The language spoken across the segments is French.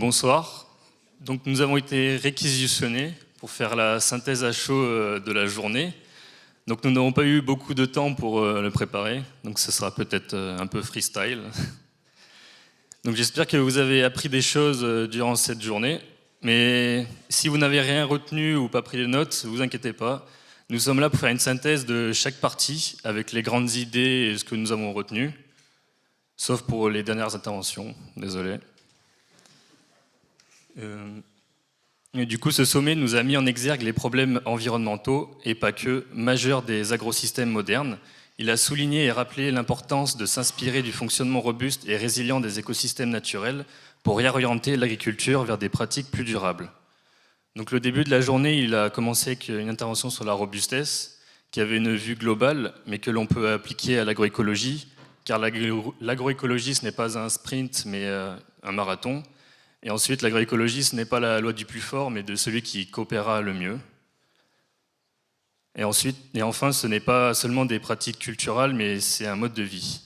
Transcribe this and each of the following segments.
Bonsoir. Donc nous avons été réquisitionnés pour faire la synthèse à chaud de la journée. Donc nous n'avons pas eu beaucoup de temps pour le préparer, donc ce sera peut-être un peu freestyle. Donc j'espère que vous avez appris des choses durant cette journée, mais si vous n'avez rien retenu ou pas pris de notes, ne vous inquiétez pas. Nous sommes là pour faire une synthèse de chaque partie avec les grandes idées et ce que nous avons retenu, sauf pour les dernières interventions, désolé. Et du coup, ce sommet nous a mis en exergue les problèmes environnementaux, et pas que, majeurs des agrosystèmes modernes. Il a souligné et rappelé l'importance de s'inspirer du fonctionnement robuste et résilient des écosystèmes naturels pour réorienter l'agriculture vers des pratiques plus durables. Donc le début de la journée, il a commencé avec une intervention sur la robustesse, qui avait une vue globale, mais que l'on peut appliquer à l'agroécologie, car l'agroécologie, ce n'est pas un sprint, mais un marathon. Et ensuite, l'agroécologie, ce n'est pas la loi du plus fort, mais de celui qui coopérera le mieux. Et enfin, ce n'est pas seulement des pratiques culturelles, mais c'est un mode de vie.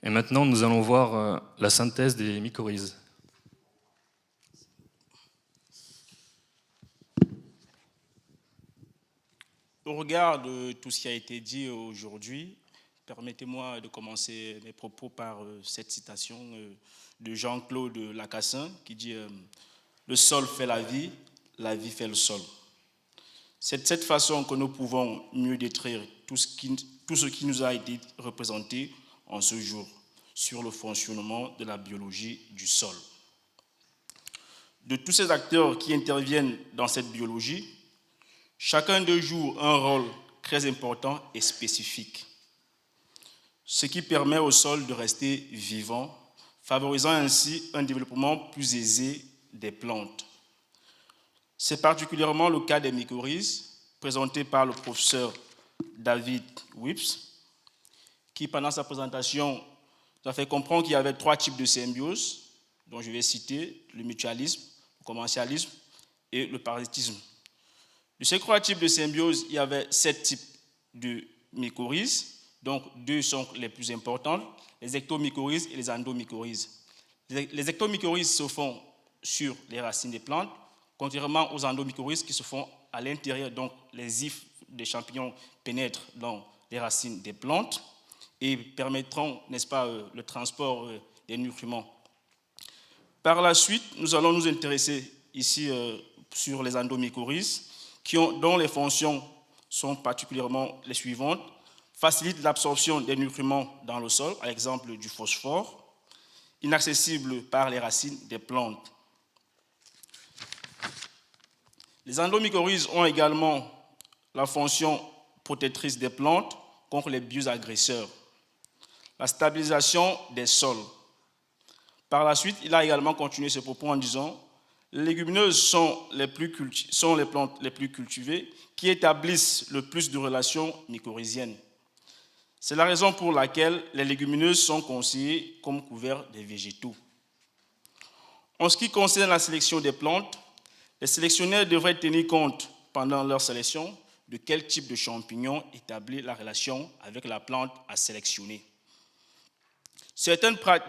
Et maintenant, nous allons voir la synthèse des mycorhizes. Au regard de tout ce qui a été dit aujourd'hui, permettez-moi de commencer mes propos par cette citation de Jean-Claude Lacassin qui dit « Le sol fait la vie fait le sol ». C'est de cette façon que nous pouvons mieux décrire tout ce qui nous a été représenté en ce jour sur le fonctionnement de la biologie du sol. De tous ces acteurs qui interviennent dans cette biologie, chacun d'eux joue un rôle très important et spécifique, ce qui permet au sol de rester vivant, favorisant ainsi un développement plus aisé des plantes. C'est particulièrement le cas des mycorhizes, présenté par le professeur David Whips, qui, pendant sa présentation, nous a fait comprendre qu'il y avait 3 types de symbiose, dont je vais citer le mutualisme, le commensalisme et le parasitisme. De ces 3 types de symbiose, il y avait 7 types de mycorhizes, donc 2 sont les plus importantes, les ectomycorhizes et les endomycorhizes. Les ectomycorhizes se font sur les racines des plantes, contrairement aux endomycorhizes qui se font à l'intérieur, donc les ifs des champignons pénètrent dans les racines des plantes et permettront, n'est-ce pas, le transport des nutriments. Par la suite, nous allons nous intéresser ici sur les endomycorhizes, dont les fonctions sont particulièrement les suivantes: facilite l'absorption des nutriments dans le sol, à l'exemple du phosphore, inaccessible par les racines des plantes. Les endomycorhizes ont également la fonction protectrice des plantes contre les bioagresseurs, la stabilisation des sols. Par la suite, il a également continué ce propos en disant: les légumineuses sont les plantes les plus cultivées qui établissent le plus de relations mycorhiziennes. C'est la raison pour laquelle les légumineuses sont conseillées comme couverts des végétaux. En ce qui concerne la sélection des plantes, les sélectionneurs devraient tenir compte pendant leur sélection de quel type de champignon établit la relation avec la plante à sélectionner.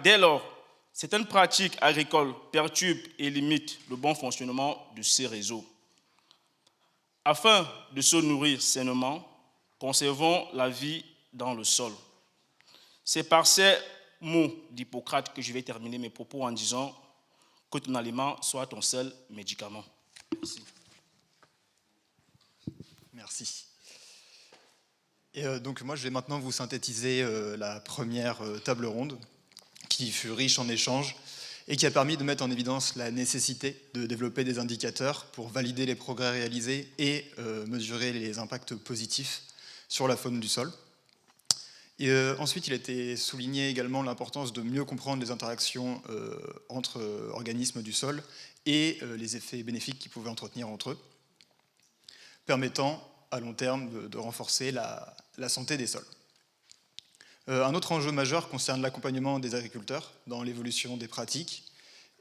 Dès lors, certaines pratiques agricoles perturbent et limitent le bon fonctionnement de ces réseaux. Afin de se nourrir sainement, conservons la vie dans le sol. C'est par ces mots d'Hippocrate que je vais terminer mes propos en disant que ton aliment soit ton seul médicament. Merci. Merci. Et donc moi, je vais maintenant vous synthétiser la première table ronde qui fut riche en échanges et qui a permis de mettre en évidence la nécessité de développer des indicateurs pour valider les progrès réalisés et mesurer les impacts positifs sur la faune du sol. Et ensuite, il a été souligné également l'importance de mieux comprendre les interactions entre organismes du sol et les effets bénéfiques qu'ils pouvaient entretenir entre eux, permettant à long terme de renforcer la santé des sols. Un autre enjeu majeur concerne l'accompagnement des agriculteurs dans l'évolution des pratiques,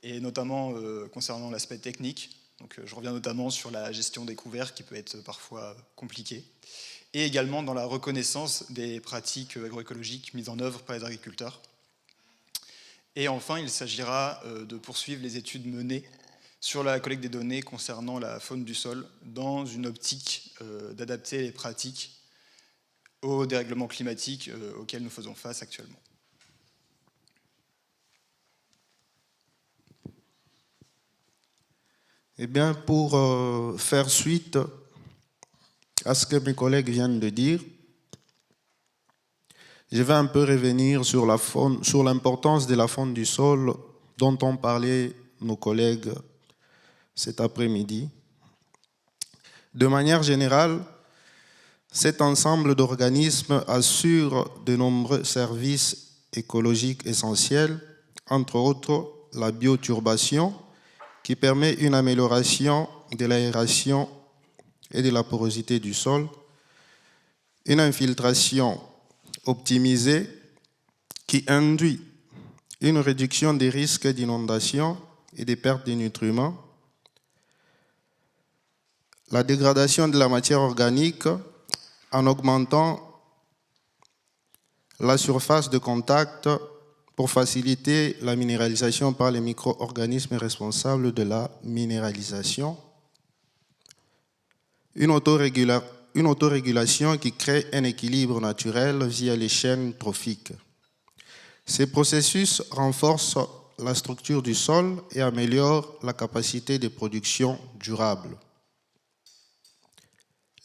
et notamment concernant l'aspect technique. Donc, je reviens notamment sur la gestion des couverts qui peut être parfois compliquée, et également dans la reconnaissance des pratiques agroécologiques mises en œuvre par les agriculteurs. Et enfin, il s'agira de poursuivre les études menées sur la collecte des données concernant la faune du sol dans une optique d'adapter les pratiques au dérèglement climatique auquel nous faisons face actuellement. Eh bien, pour faire suite à ce que mes collègues viennent de dire, je vais un peu revenir sur l'importance de la faune du sol dont ont parlé nos collègues cet après-midi. De manière générale, cet ensemble d'organismes assure de nombreux services écologiques essentiels, entre autres la bioturbation, qui permet une amélioration de l'aération et de la porosité du sol, une infiltration optimisée qui induit une réduction des risques d'inondation et des pertes de nutriments, la dégradation de la matière organique en augmentant la surface de contact pour faciliter la minéralisation par les micro-organismes responsables de la minéralisation, une autorégulation qui crée un équilibre naturel via les chaînes trophiques. Ces processus renforcent la structure du sol et améliorent la capacité de production durable.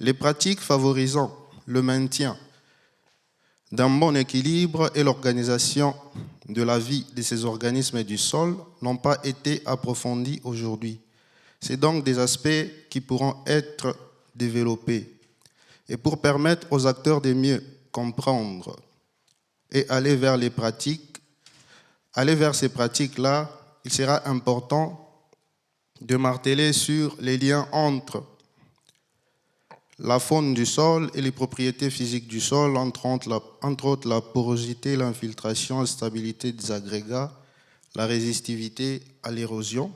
Les pratiques favorisant le maintien d'un bon équilibre et l'organisation de la vie de ces organismes et du sol n'ont pas été approfondies aujourd'hui. C'est donc des aspects qui pourront être développés. Et pour permettre aux acteurs de mieux comprendre et aller vers ces pratiques-là, il sera important de marteler sur les liens entre la faune du sol et les propriétés physiques du sol, entre autres la porosité, l'infiltration, la stabilité des agrégats, la résistivité à l'érosion.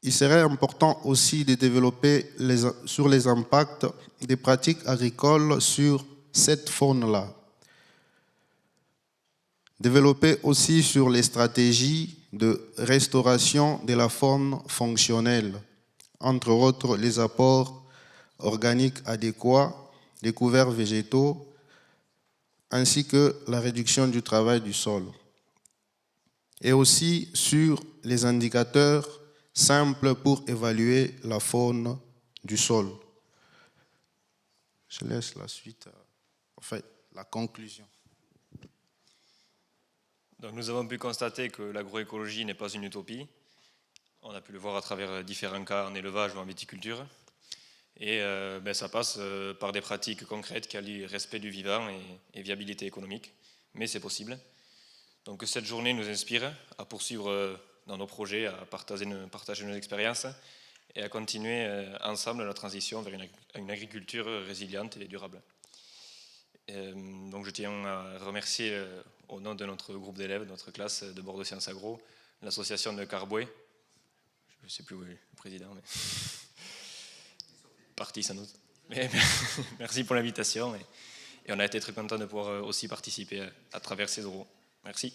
Il serait important aussi de développer sur les impacts des pratiques agricoles sur cette faune-là. Développer aussi sur les stratégies de restauration de la faune fonctionnelle, entre autres les apports organiques adéquats, les couverts végétaux, ainsi que la réduction du travail du sol. Et aussi sur les indicateurs simples pour évaluer la faune du sol. Je laisse la suite, la conclusion. Donc nous avons pu constater que l'agroécologie n'est pas une utopie. On a pu le voir à travers différents cas en élevage ou en viticulture. Et ça passe par des pratiques concrètes qui allient respect du vivant et viabilité économique. Mais c'est possible. Donc cette journée nous inspire à poursuivre dans nos projets, à partager nos expériences et à continuer ensemble la transition vers une agriculture résiliente et durable. Donc je tiens à remercier au nom de notre groupe d'élèves, de notre classe de Bordeaux Sciences Agro, l'association de Carbouet. Je ne sais plus où est le président, mais parti sans doute. Mais merci pour l'invitation et on a été très contents de pouvoir aussi participer à travers ces euros. Merci.